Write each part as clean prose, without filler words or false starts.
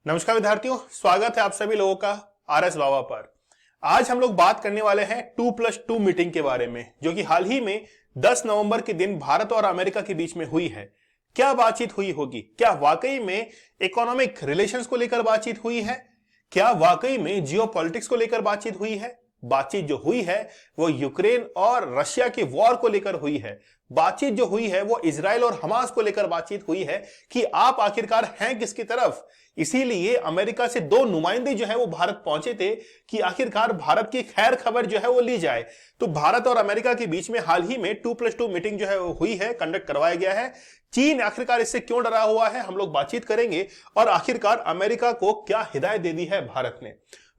नमस्कार विद्यार्थियों, स्वागत है आप सभी लोगों का आरएस बाबा पर। आज हम लोग बात करने वाले हैं 2+2 मीटिंग के बारे में, जो कि हाल ही में 10 नवंबर के दिन भारत और अमेरिका के बीच में हुई है। क्या बातचीत हुई होगी? क्या वाकई में इकोनॉमिक रिलेशंस को लेकर बातचीत हुई है? क्या वाकई में जियोपॉलिटिक्स को लेकर बातचीत हुई है? बातचीत जो हुई है वो यूक्रेन और रशिया के वॉर को लेकर हुई है। बातचीत जो हुई है वो इजराइल और हमास को लेकर बातचीत हुई है कि आप आखिरकार हैं किसकी तरफ। इसीलिए अमेरिका से 2 नुमाइंदे जो है वो भारत पहुंचे थे कि आखिरकार भारत की खैर खबर जो है वो ली जाए। तो भारत और अमेरिका के बीच में हाल ही में 2+2 मीटिंग जो है वो हुई है, कंडक्ट करवाया गया है। चीन आखिरकार इससे क्यों डरा हुआ है, हम लोग बातचीत करेंगे। और आखिरकार अमेरिका को क्या हिदायत दे दी है भारत ने।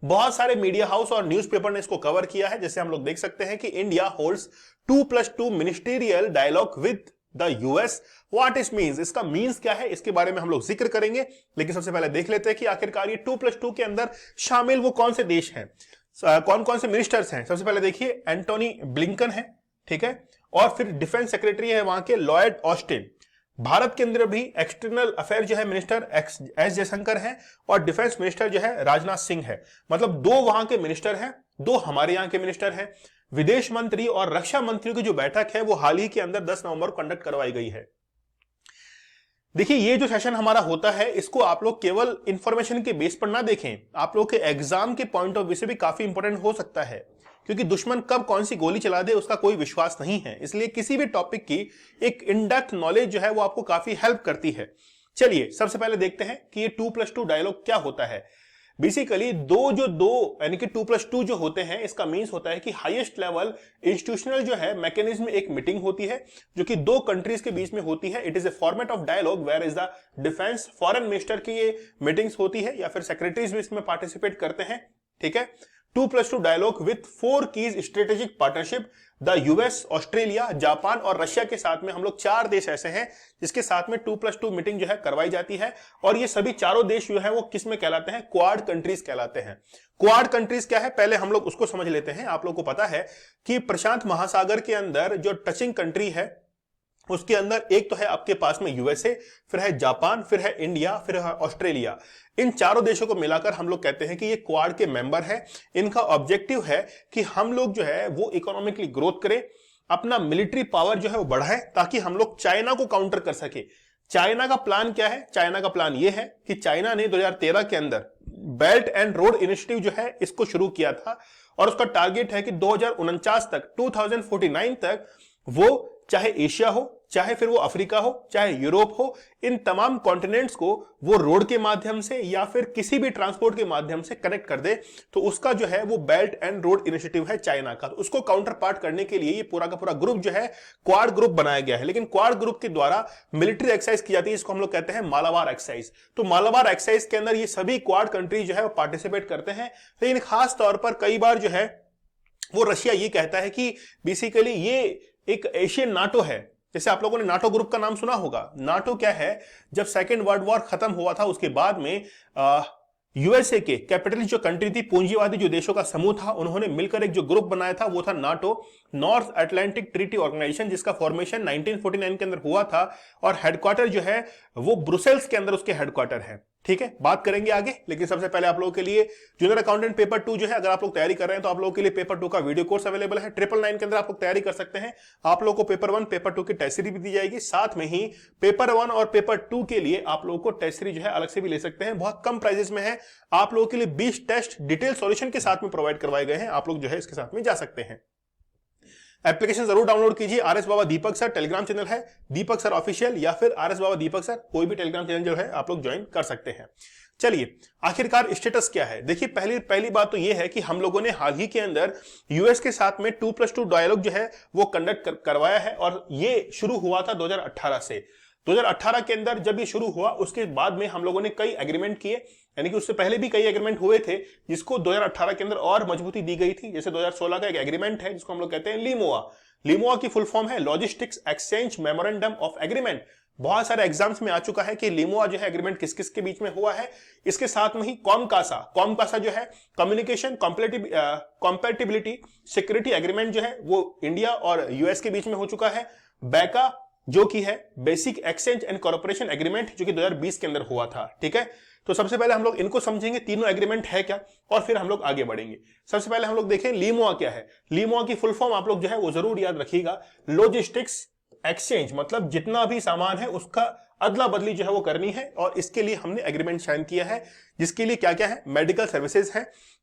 बहुत सारे मीडिया हाउस और न्यूज़पेपर ने इसको कवर किया है। जैसे हम लोग देख सकते हैं कि India holds 2+2 ministerial dialogue with the US. What it means, इसका मींस क्या है, इसके बारे में हम लोग जिक्र करेंगे। लेकिन सबसे पहले देख लेते हैं कि आखिरकार ये 2+2 के अंदर शामिल वो कौन से देश हैं, कौन कौन से मिनिस्टर्स हैं। सबसे पहले देखिए, एंटोनी ब्लिंकन है, ठीक है, और फिर डिफेंस सेक्रेटरी है वहां के लॉयड ऑस्टिन। भारत के अंदर भी एक्सटर्नल अफेयर जो है मिनिस्टर एस जयशंकर है, और डिफेंस मिनिस्टर जो है राजनाथ सिंह है। मतलब 2 वहां के मिनिस्टर हैं, 2 हमारे यहां के मिनिस्टर हैं। विदेश मंत्री और रक्षा मंत्रियों की जो बैठक है वो हाल ही के अंदर 10 नवंबर को कंडक्ट करवाई गई है। देखिए, ये जो सेशन हमारा होता है इसको आप लोग केवल इंफॉर्मेशन के बेस पर ना देखें, आप लोग के एग्जाम के पॉइंट ऑफ व्यू से भी काफी इंपॉर्टेंट हो सकता है। क्योंकि दुश्मन कब कौन सी गोली चला दे उसका कोई विश्वास नहीं है। इसलिए किसी भी टॉपिक की एक इन डेप्थ नॉलेज जो है वो आपको काफी हेल्प करती है। चलिए सबसे पहले देखते हैं कि ये 2+2 डायलॉग क्या होता है। बेसिकली दो यानी कि 2+2 जो होते हैं, इसका मीन्स होता है कि हाईएस्ट लेवल इंस्टीट्यूशनल जो है मैकेनिज्म एक मीटिंग होती है जो कि 2 कंट्रीज के बीच में होती है। It is a format of dialogue where is the defence foreign minister की ये मीटिंग्स होती है, या फिर सेक्रेटरीज भी इसमें पार्टिसिपेट करते हैं, ठीक है। 2+2 dialogue with 4 keys strategic partnership, the US, Australia, Japan और रशिया के साथ में हम लोग 4 देश ऐसे हैं जिसके साथ में 2+2 मीटिंग जो है करवाई जाती है। और ये सभी चारों देश जो है वो किस में कहलाते हैं? क्वाड कंट्रीज कहलाते हैं। क्वाड कंट्रीज क्या है, पहले हम लोग उसको समझ लेते हैं। आप लोग को पता है कि प्रशांत महासागर के अंदर जो टचिंग कंट्री है उसके अंदर एक तो है आपके पास में यूएसए, फिर है जापान, फिर है इंडिया, फिर है ऑस्ट्रेलिया। इन चारों देशों को मिलाकर हम लोग कहते हैं कि ये क्वाड के मेंबर है। इनका ऑब्जेक्टिव है कि हम लोग जो है वो इकोनॉमिकली ग्रोथ करें, अपना मिलिट्री पावर जो है वो बढ़ाएं, ताकि हम लोग चाइना को काउंटर कर सके। चाइना का प्लान क्या है? चाइना का प्लान ये है कि चाइना ने 2013 के अंदर बेल्ट एंड रोड इनिशिएटिव जो है इसको शुरू किया था, और उसका टारगेट है कि 2049 तक, 2049 तक वो चाहे एशिया हो, चाहे फिर वो अफ्रीका हो, चाहे यूरोप हो, इन तमाम कॉन्टिनेंट्स को वो रोड के माध्यम से या फिर किसी भी ट्रांसपोर्ट के माध्यम से कनेक्ट कर दे। तो उसका जो है वो बेल्ट एंड रोड इनिशिएटिव है चाइना का। तो उसको काउंटर पार्ट करने के लिए ये पूरा का पूरा ग्रुप जो है क्वाड ग्रुप बनाया गया है। लेकिन क्वाड ग्रुप के द्वारा मिलिट्री एक्सरसाइज की जाती है, इसको हम लोग कहते हैं मालाबार एक्सरसाइज। तो मालाबार एक्सरसाइज के अंदर ये सभी क्वाड कंट्री जो है वो पार्टिसिपेट करते हैं। लेकिन खास तौर पर कई बार जो है वो रशिया ये कहता है कि बेसिकली ये एक एशियन नाटो है। जैसे आप लोगों ने नाटो ग्रुप का नाम सुना होगा। नाटो क्या है, जब सेकेंड वर्ल्ड वॉर खत्म हुआ था उसके बाद में यूएसए के कैपिटलिस्ट जो कंट्री थी, पूंजीवादी जो देशों का समूह था, उन्होंने मिलकर एक जो ग्रुप बनाया था वो था NATO, North Atlantic Treaty Organization, जिसका फॉर्मेशन 1949 के अंदर हुआ था। और हेडक्वार्टर जो है वो ब्रुसेल्स के अंदर उसके हेडक्वार्टर है, ठीक है। बात करेंगे आगे, लेकिन सबसे पहले आप लोगों के लिए जूनियर अकाउंटेंट पेपर 2 जो है, अगर आप लोग तैयारी कर रहे हैं तो आप लोगों के लिए पेपर 2 का वीडियो कोर्स अवेलेबल है। 999 के अंदर आप लोग तैयारी कर सकते हैं। आप लोगों को पेपर 1, पेपर 2 की टेस्ट सीरीज भी दी जाएगी। साथ में ही पेपर 1 और पेपर 2 के लिए आप लोगों को टेस्ट सीरीज जो है अलग से भी ले सकते हैं, बहुत कम प्राइजेस में है। आप लोगों के लिए 20 टेस्ट डिटेल सॉल्यूशन के साथ में प्रोवाइड करवाए गए हैं। आप लोग जो है इसके साथ में जा सकते हैं। एप्लीकेशन जरूर डाउनलोड कीजिए। आरएस बाबा दीपक सर टेलीग्राम चैनल है, दीपक सर ऑफिशियल, या फिर आरएस बाबा दीपक सर, कोई भी टेलीग्राम चैनल जो है आप लोग ज्वाइन कर सकते हैं। चलिए, आखिरकार स्टेटस क्या है? देखिए, पहली बात तो यह है कि हम लोगों ने हाल ही के अंदर यूएस के साथ में 2+2 डायलॉग जो है वो कंडक्ट करवाया है, और ये शुरू हुआ था 2018 से। 2018 के अंदर जब ये शुरू हुआ उसके बाद में हम लोगों ने कई एग्रीमेंट किए, यानी कि उससे पहले भी कई एग्रीमेंट हुए थे जिसको 2018 के अंदर और मजबूती दी गई थी। जैसे 2016 का एक एग्रीमेंट है जिसको हम लोग कहते हैं लीमोआ। लीमोआ की फुल फॉर्म है logistics exchange memorandum of agreement. बहुत सारे एग्जाम्स में आ चुका है कि लीमोआ जो है एग्रीमेंट किस किस के बीच में हुआ है। इसके साथ में ही कॉमकासा जो है कम्युनिकेशन कंपैटिबिलिटी सिक्योरिटी एग्रीमेंट जो है वो इंडिया और यूएस के बीच में हो चुका है। बैका जो कि है basic exchange and corporation agreement, जो कि 2020 के अंदर हुआ था, ठीक है। तो सबसे पहले हम लोग इनको समझेंगे, तीनों एग्रीमेंट है क्या, और फिर हम लोग आगे बढ़ेंगे। सबसे पहले हम लोग देखें लीमोआ क्या है। लीमोआ की फुल फॉर्म आप लोग जो है वो जरूर याद रखिएगा, लॉजिस्टिक्स एक्सचेंज, मतलब जितना भी सामान है उसका अदला बदली जो है वो करनी है, और इसके लिए हमने एग्रीमेंट साइन किया है, जिसके लिए क्या क्या है, मेडिकल सर्विसेज है,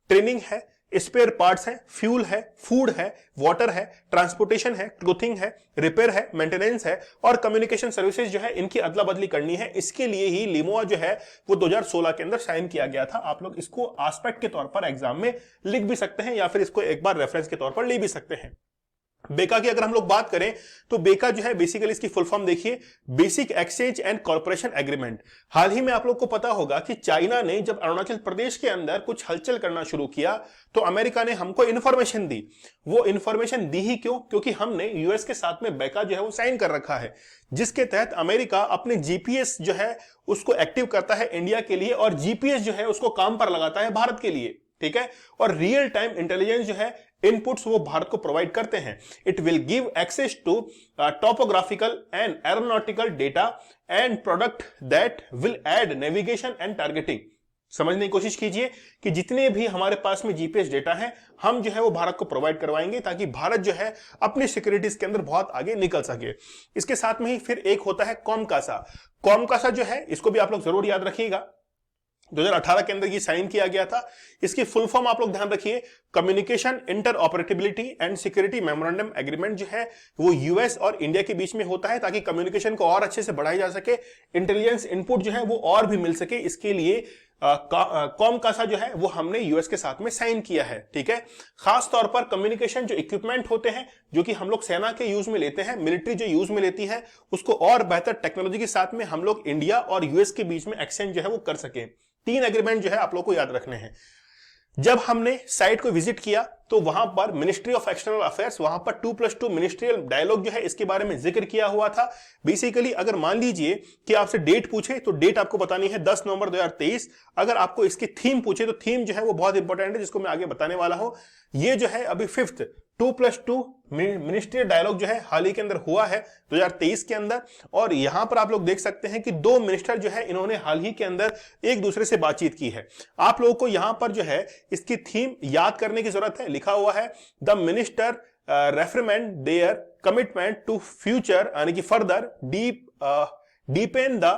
ट्रेनिंग है, स्पेयर पार्ट्स है, फ्यूल है, फूड है, वाटर है, ट्रांसपोर्टेशन है, क्लोथिंग है, रिपेयर है, मेंटेनेंस है, और कम्युनिकेशन सर्विसेज जो है इनकी अदला बदली करनी है। इसके लिए ही लीमोआ जो है वो 2016 के अंदर साइन किया गया था। आप लोग इसको एस्पेक्ट के तौर पर एग्जाम में लिख भी सकते हैं, या फिर इसको एक बार रेफरेंस के तौर पर ले भी सकते हैं। बेका की अगर हम लोग बात करें तो बेका जो है बेसिकली इसकी फुल फॉर्म देखिए, basic exchange and corporation agreement. हाल ही में आप लोग को पता होगा कि चाइना ने जब अरुणाचल प्रदेश के अंदर कुछ हलचल करना शुरू किया तो अमेरिका ने हमको इंफॉर्मेशन दी। वो इंफॉर्मेशन दी ही क्यों? क्योंकि हमने यूएस के साथ में बेका जो है वो साइन कर रखा है, जिसके तहत अमेरिका अपने जीपीएस जो है उसको एक्टिव करता है इंडिया के लिए, और जीपीएस जो है उसको काम पर लगाता है भारत के लिए, ठीक है। और रियल टाइम इंटेलिजेंस जो है इनपुट्स वो भारत को प्रोवाइड करते हैं। It will give access to topographical and aeronautical data and product that will aid navigation and targeting. समझने की कोशिश कीजिए कि जितने भी हमारे पास में जीपीएस डेटा है हम जो है वो भारत को प्रोवाइड करवाएंगे, ताकि भारत जो है अपनी सिक्योरिटीज के अंदर बहुत आगे निकल सके। इसके साथ में ही फिर एक होता है कॉमकासा। कॉमकासा जो है इसको भी आप लोग जरूर याद रखिएगा, 2018 के अंदर ये साइन किया गया था। इसकी फुल फॉर्म आप लोग ध्यान रखिए, communication interoperability and security memorandum agreement जो है वो यूएस और इंडिया के बीच में होता है, ताकि कम्युनिकेशन को और अच्छे से बढ़ाया जा सके, इंटेलिजेंस इनपुट जो है वो और भी मिल सके। इसके लिए कॉमकासा जो है वो हमने यूएस के साथ में साइन किया है, ठीक है। खास तौर पर कम्युनिकेशन जो इक्विपमेंट होते हैं जो कि हम लोग सेना के यूज में लेते हैं, मिलिट्री जो यूज में लेती है, उसको और बेहतर टेक्नोलॉजी के साथ में हम लोग इंडिया और यूएस के बीच में एक्सचेंज जो है वो कर सके। 3 एग्रीमेंट जो है आप लोग को याद रखने हैं। जब हमने साइट को विजिट किया तो वहां पर मिनिस्ट्री ऑफ एक्सटर्नल अफेयर्स, वहां पर 2+2 मिनिस्ट्रियल डायलॉग जो है इसके बारे में जिक्र किया हुआ था। बेसिकली अगर मान लीजिए कि आपसे डेट पूछे तो डेट आपको बतानी है 10 नवंबर 2023। अगर आपको इसकी थीम पूछे तो थीम जो है वो बहुत इंपॉर्टेंट है, जिसको मैं आगे बताने वाला हूं। ये जो है अभी 5th 2+2 मिनिस्ट्रियल डायलॉग जो है हाल ही के अंदर हुआ है 2023 के अंदर, और यहां पर आप लोग देख सकते हैं कि 2 मिनिस्टर जो है इन्होंने हाल ही के अंदर एक दूसरे से बातचीत की है। आप लोगों को यहां पर जो है इसकी थीम याद करने की जरूरत है। लिखा हुआ है the minister reaffirmed their commitment to future, यानी कि further deepen the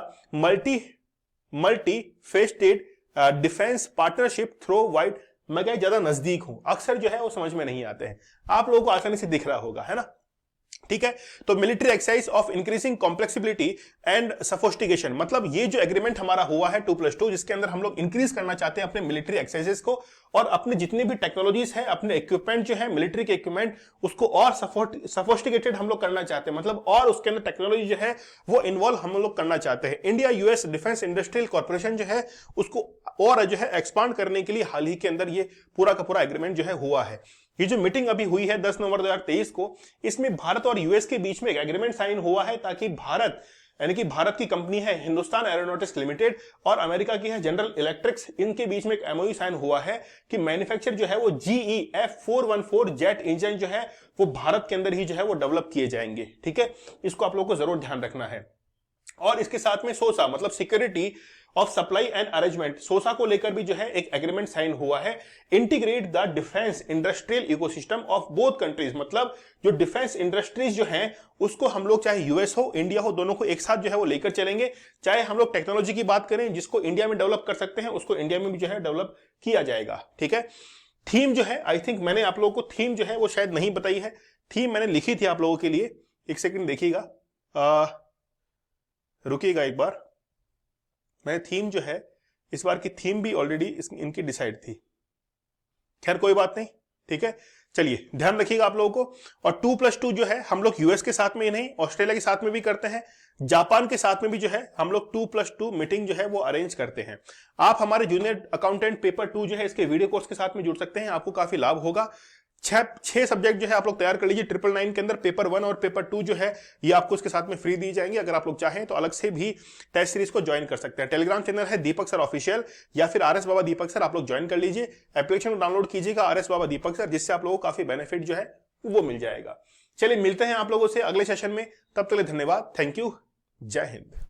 multifaceted defence partnership through wide. मैं क्या ज्यादा नजदीक हूं, अक्सर जो है वो समझ में नहीं आते हैं, आप लोगों को आसानी से दिख रहा होगा, है ना, ठीक है। तो military exercise of increasing complexibility and sophistication, मतलब ये जो एग्रीमेंट हमारा हुआ है 2+2, जिसके अंदर हम लोग इंक्रीज करना चाहते हैं अपने मिलिट्री एक्सरसाइजेस को, और अपने जितने भी टेक्नोलॉजीज है, अपने इक्विपमेंट जो है मिलिट्री के इक्विपमेंट, उसको और सफोस्टिकेटेड हम लोग करना चाहते हैं, मतलब और उसके अंदर टेक्नोलॉजी जो है वो इन्वॉल्व हम लोग करना चाहते हैं। India US defence industrial corporation जो है उसको और जो है एक्सपांड करने के लिए हाल ही के अंदर ये पूरा का पूरा एग्रीमेंट जो है हुआ है। ये जो मीटिंग अभी हुई है 10 नवंबर 2023 को, इसमें भारत और यूएस के बीच में एक एग्रीमेंट साइन हुआ है, ताकि भारत, यानी कि भारत की कंपनी है हिंदुस्तान एरोनॉटिक्स लिमिटेड और अमेरिका की है जनरल इलेक्ट्रिक्स, इनके बीच में एक एमओयू साइन हुआ है कि मैन्युफैक्चर जो है वो GE F414 जेट इंजन जो है वो भारत के अंदर ही जो है वो डेवलप किए जाएंगे, ठीक है। इसको आप लोगों को जरूर ध्यान रखना है। और इसके साथ में सोसा, मतलब security of supply and arrangement, SOSA को लेकर भी जो है एक एग्रीमेंट साइन हुआ है। Integrate the defence industrial ecosystem of both countries, मतलब जो डिफेंस इंडस्ट्रीज जो हैं उसको हम लोग चाहे यूएस हो इंडिया हो दोनों को एक साथ जो है वो लेकर चलेंगे। चाहे हम लोग टेक्नोलॉजी की बात करें, जिसको इंडिया में डेवलप कर सकते हैं उसको इंडिया में भी जो है डेवलप किया जाएगा, ठीक है। थीम जो है, आई थिंक मैंने आप लोगों को थीम जो है वो शायद नहीं बताई है, थीम मैंने लिखी थी आप लोगों के लिए, एक सेकंड देखिएगा, रुकिएगा एक बार। मैंने थीम जो है, इस बार की थीम भी ऑलरेडी इनकी डिसाइड थी, खैर कोई बात नहीं, ठीक है। चलिए ध्यान रखिएगा आप लोगों को। और 2+2 जो है हम लोग यूएस के साथ में ही नहीं, ऑस्ट्रेलिया के साथ में भी करते हैं, जापान के साथ में भी जो है हम लोग 2+2 मीटिंग जो है वो अरेंज करते हैं। आप हमारे जूनियर अकाउंटेंट पेपर 2 जो है इसके वीडियो कोर्स के साथ में जुड़ सकते हैं, आपको काफी लाभ होगा। 6 सब्जेक्ट जो है आप लोग तैयार कर लीजिए 999 के अंदर। पेपर 1 और पेपर 2 जो है ये आपको इसके साथ में फ्री दी जाएंगे। अगर आप लोग चाहें तो अलग से भी टेस्ट सीरीज को ज्वाइन कर सकते हैं। टेलीग्राम चैनल है दीपक सर ऑफिशियल या फिर RS बाबा दीपक सर, आप लोग ज्वाइन कर लीजिए। एप्लीकेशन को डाउनलोड कीजिएगा RS बाबा दीपक सर, जिससे आप लोगों को काफी बेनिफिट जो है वो मिल जाएगा। चलिए मिलते हैं आप लोगों से अगले सेशन में, तब तक के लिए धन्यवाद, थैंक यू, जय हिंद।